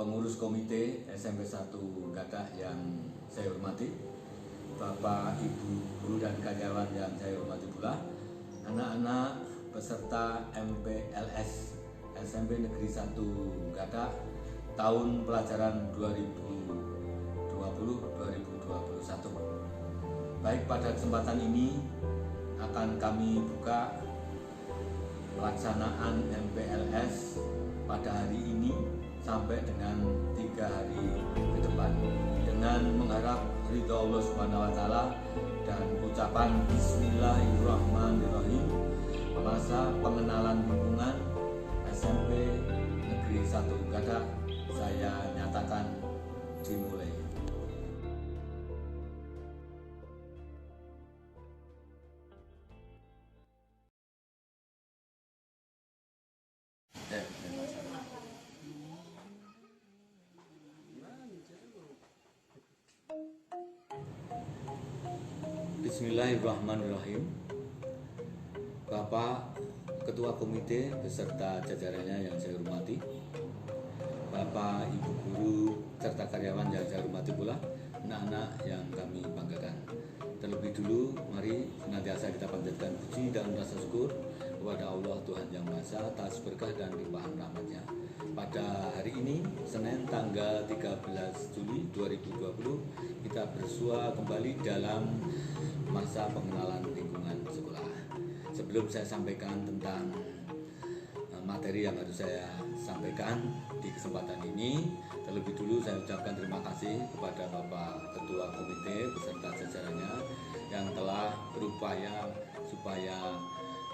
pengurus komite SMP 1 Gadah yang saya hormati, Bapak, Ibu, guru dan karyawan yang saya hormati pula, anak-anak peserta MPLS SMP Negeri 1 Gadah tahun pelajaran 2020-2021. Baik, pada kesempatan ini akan kami buka pelaksanaan MPLS pada hari ini sampai dengan 3 hari ke depan, dengan mengharap ridho Allah Subhanahu wa Ta'ala dan ucapan Bismillahirrahmanirrahim. Masa pengenalan lingkungan SMP Negeri 1 Gadah saya nyatakan dimulai. Bismillahirrahmanirrahim. Bapak Ketua Komite beserta jajarannya yang saya hormati, Bapak, Ibu guru serta karyawan yang saya hormati pula, anak-anak yang kami banggakan. Terlebih dulu, mari senantiasa kita panjatkan puji dan rasa syukur kepada Allah Tuhan Yang Maha Esa atas berkah dan limpahan rahmat-Nya. Pada hari ini, Senin tanggal 13 Juli 2020, kita bersua kembali dalam masa pengenalan lingkungan sekolah. Sebelum saya sampaikan tentang materi yang harus saya sampaikan di kesempatan ini, terlebih dulu saya ucapkan terima kasih kepada Bapak Ketua Komite beserta jajarannya yang telah berupaya supaya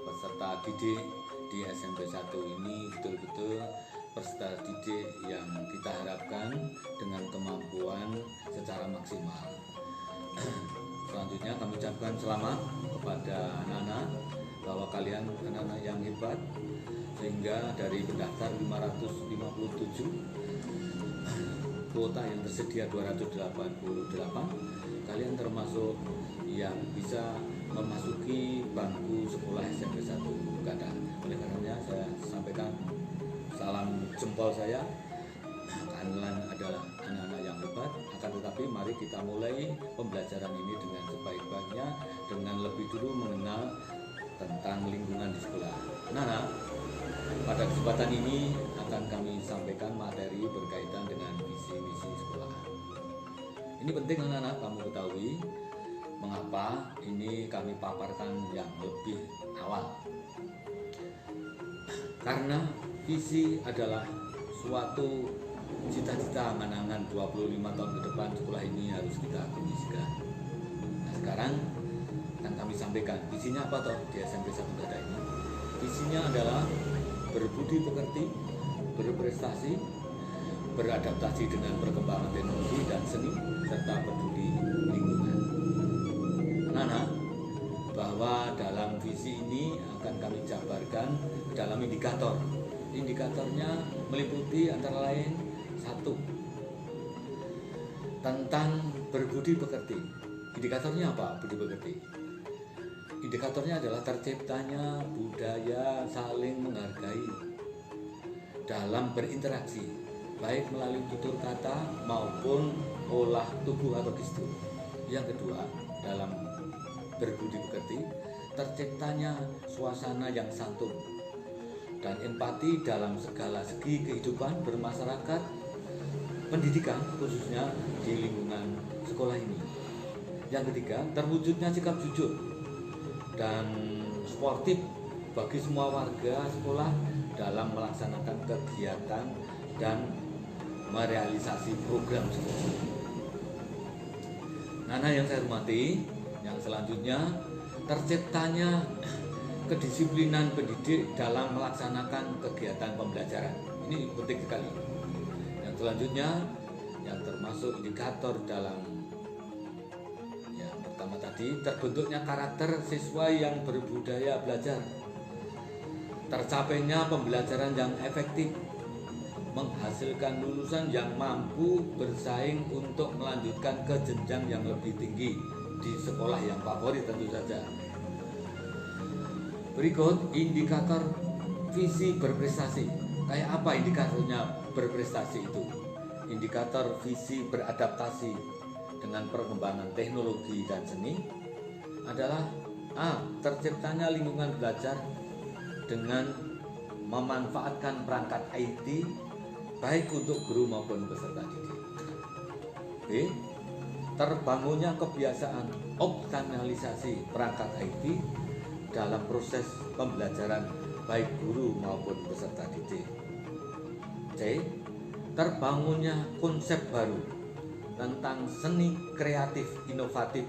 peserta didik di SMP 1 ini betul-betul peserta didik yang kita harapkan dengan kemampuan secara maksimal. Selanjutnya kami ucapkan selamat kepada anak-anak bahwa kalian anak-anak yang hebat, sehingga dari pendaftar 557 kuota yang tersedia 288, kalian termasuk yang bisa memasuki bangku sekolah SMP 1 Gadah. Oleh karenanya saya sampaikan salam jempol saya. Kalian adalah anak-anak yang hebat, akan tetapi mari kita mulai pembelajaran ini dengan sebaik-baiknya, dengan lebih dulu mengenal tentang lingkungan di sekolah. Nah, pada kesempatan ini akan kami sampaikan materi berkaitan dengan visi misi sekolah. Ini penting anak-anak kamu ketahui. Mengapa ini kami paparkan yang lebih awal? Karena visi adalah suatu cita-cita angan-angan 25 tahun ke depan sekolah ini harus kita kondisikan. Nah, sekarang akan kami sampaikan visinya apa toh di SMP 1 Gadah ini. Visinya adalah berbudi pekerti, berprestasi, beradaptasi dengan perkembangan teknologi dan seni, serta peduli lingkungan. Anak-anak, bahwa dalam visi ini akan kami jabarkan dalam indikator. Indikatornya meliputi antara lain 1, tentang berbudi pekerti. Indikatornya apa? Budi pekerti. Indikatornya adalah terciptanya budaya saling menghargai dalam berinteraksi, baik melalui tutur kata maupun olah tubuh atau gestur. Yang kedua, dalam berbudi pekerti, terciptanya suasana yang santun dan empati dalam segala segi kehidupan bermasyarakat, pendidikan khususnya di lingkungan sekolah ini. Yang ketiga, terwujudnya sikap jujur dan sportif bagi semua warga sekolah dalam melaksanakan kegiatan dan merealisasi program sekolah. Nah, yang saya hormati, yang selanjutnya terciptanya kedisiplinan pendidik dalam melaksanakan kegiatan pembelajaran. Ini penting sekali. Yang selanjutnya yang termasuk indikator dalam yang pertama tadi, terbentuknya karakter siswa yang berbudaya belajar, tercapainya pembelajaran yang efektif, menghasilkan lulusan yang mampu bersaing untuk melanjutkan ke jenjang yang lebih tinggi di sekolah yang favorit tentu saja. Berikut indikator visi berprestasi. Kayak apa indikatornya berprestasi itu? indikator visi beradaptasi dengan perkembangan teknologi dan seni adalah A. Terciptanya lingkungan belajar dengan memanfaatkan perangkat IT baik untuk guru maupun peserta didik. B. Terbangunnya kebiasaan optimalisasi perangkat IT dalam proses pembelajaran baik guru maupun peserta didik. C. Terbangunnya konsep baru tentang seni kreatif inovatif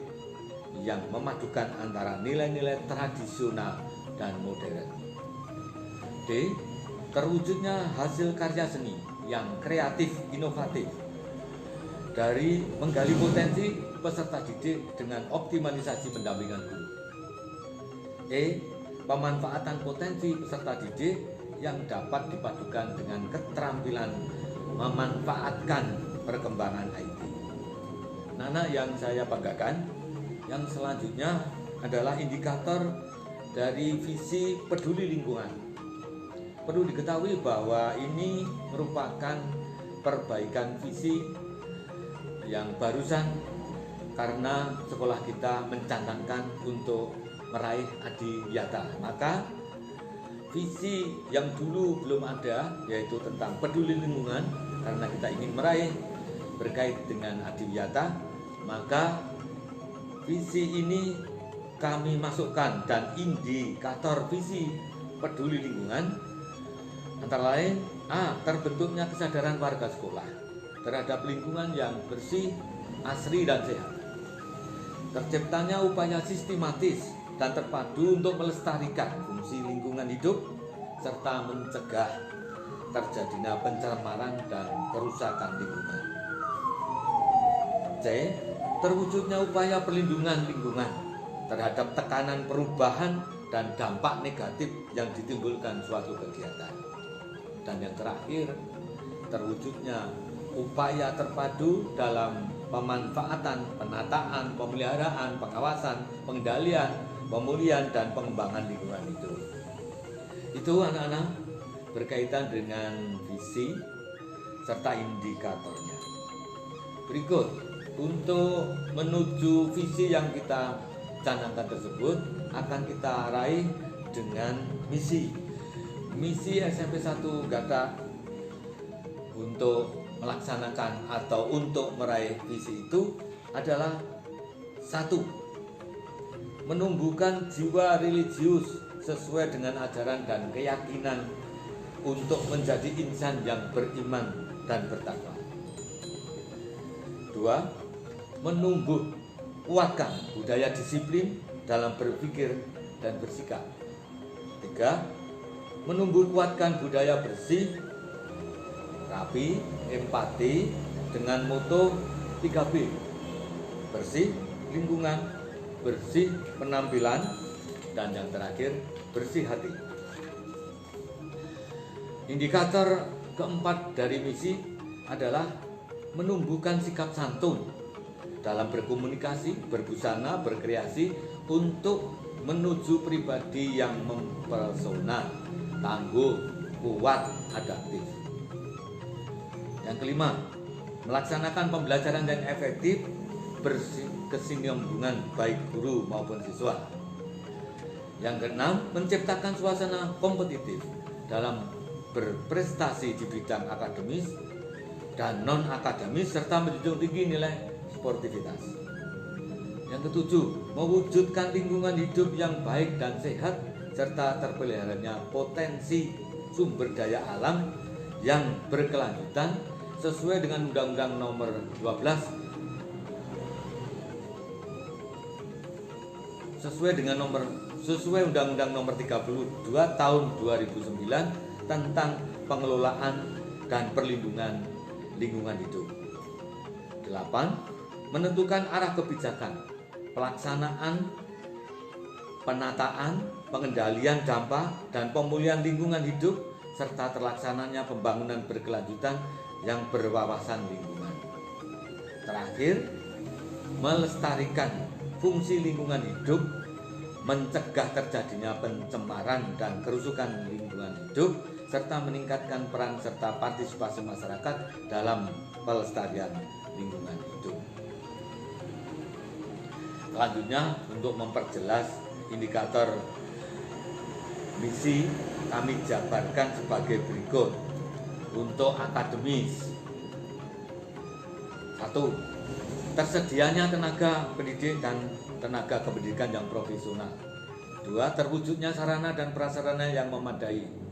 yang memadukan antara nilai-nilai tradisional dan modern. D. Terwujudnya hasil karya seni yang kreatif inovatif dari menggali potensi peserta didik dengan optimalisasi pendampingan guru. E. Pemanfaatan potensi peserta didik yang dapat dipadukan dengan keterampilan memanfaatkan perkembangan IT. Anak yang saya banggakan, yang selanjutnya adalah indikator dari visi peduli lingkungan. Perlu diketahui bahwa ini merupakan perbaikan visi yang barusan karena sekolah kita mencanangkan untuk meraih adiwiyata. Maka visi yang dulu belum ada, yaitu tentang peduli lingkungan, karena kita ingin meraih berkait dengan adiwiyata, maka visi ini kami masukkan dan indikator visi peduli lingkungan antara lain A. Terbentuknya kesadaran warga sekolah terhadap lingkungan yang bersih, asri dan sehat. Terciptanya upaya sistematis dan terpadu untuk melestarikan fungsi lingkungan hidup serta mencegah terjadinya pencemaran dan kerusakan lingkungan. C. Terwujudnya upaya perlindungan lingkungan terhadap tekanan perubahan dan dampak negatif yang ditimbulkan suatu kegiatan. Dan yang terakhir, terwujudnya upaya terpadu dalam pemanfaatan, penataan, pemeliharaan, pengawasan, pengendalian, pemulihan, dan pengembangan lingkungan itu. Itu anak-anak berkaitan dengan visi serta indikatornya. Berikut, untuk menuju visi yang kita canangkan tersebut akan kita raih dengan misi. Misi SMP 1 Gatak untuk melaksanakan atau untuk meraih visi itu adalah 1. Menumbuhkan jiwa religius sesuai dengan ajaran dan keyakinan untuk menjadi insan yang beriman dan bertakwa. 2. Menumbuh kuatkan budaya disiplin dalam berpikir dan bersikap. 3. Menumbuh kuatkan budaya bersih, rapi, empati dengan moto 3B. Bersih lingkungan, bersih penampilan, dan yang terakhir bersih hati. Indikator keempat dari misi adalah menumbuhkan sikap santun dalam berkomunikasi, berbusana, berkreasi untuk menuju pribadi yang mempesona, tangguh, kuat, adaptif. Yang kelima, melaksanakan pembelajaran yang efektif berkesinambungan baik guru maupun siswa. Yang keenam, menciptakan suasana kompetitif dalam berprestasi di bidang akademis dan non-akademis serta menjunjung tinggi nilai sportivitas. Yang ketujuh, mewujudkan lingkungan hidup yang baik dan sehat serta terpeliharanya potensi sumber daya alam yang berkelanjutan sesuai dengan Undang-Undang Nomor 12 sesuai Undang-Undang Nomor 32 Tahun 2009 tentang pengelolaan dan perlindungan lingkungan hidup. 8. Menentukan arah kebijakan, pelaksanaan, penataan, pengendalian dampak dan pemulihan lingkungan hidup serta terlaksananya pembangunan berkelanjutan yang berwawasan lingkungan. Terakhir, melestarikan fungsi lingkungan hidup, mencegah terjadinya pencemaran dan kerusakan lingkungan hidup serta meningkatkan peran serta partisipasi masyarakat dalam pelestarian lingkungan hidup. Selanjutnya, untuk memperjelas indikator misi, kami jabarkan sebagai berikut. Untuk akademis, 1. Tersedianya tenaga pendidik dan tenaga kependidikan yang profesional. 2. Terwujudnya sarana dan prasarana yang memadai.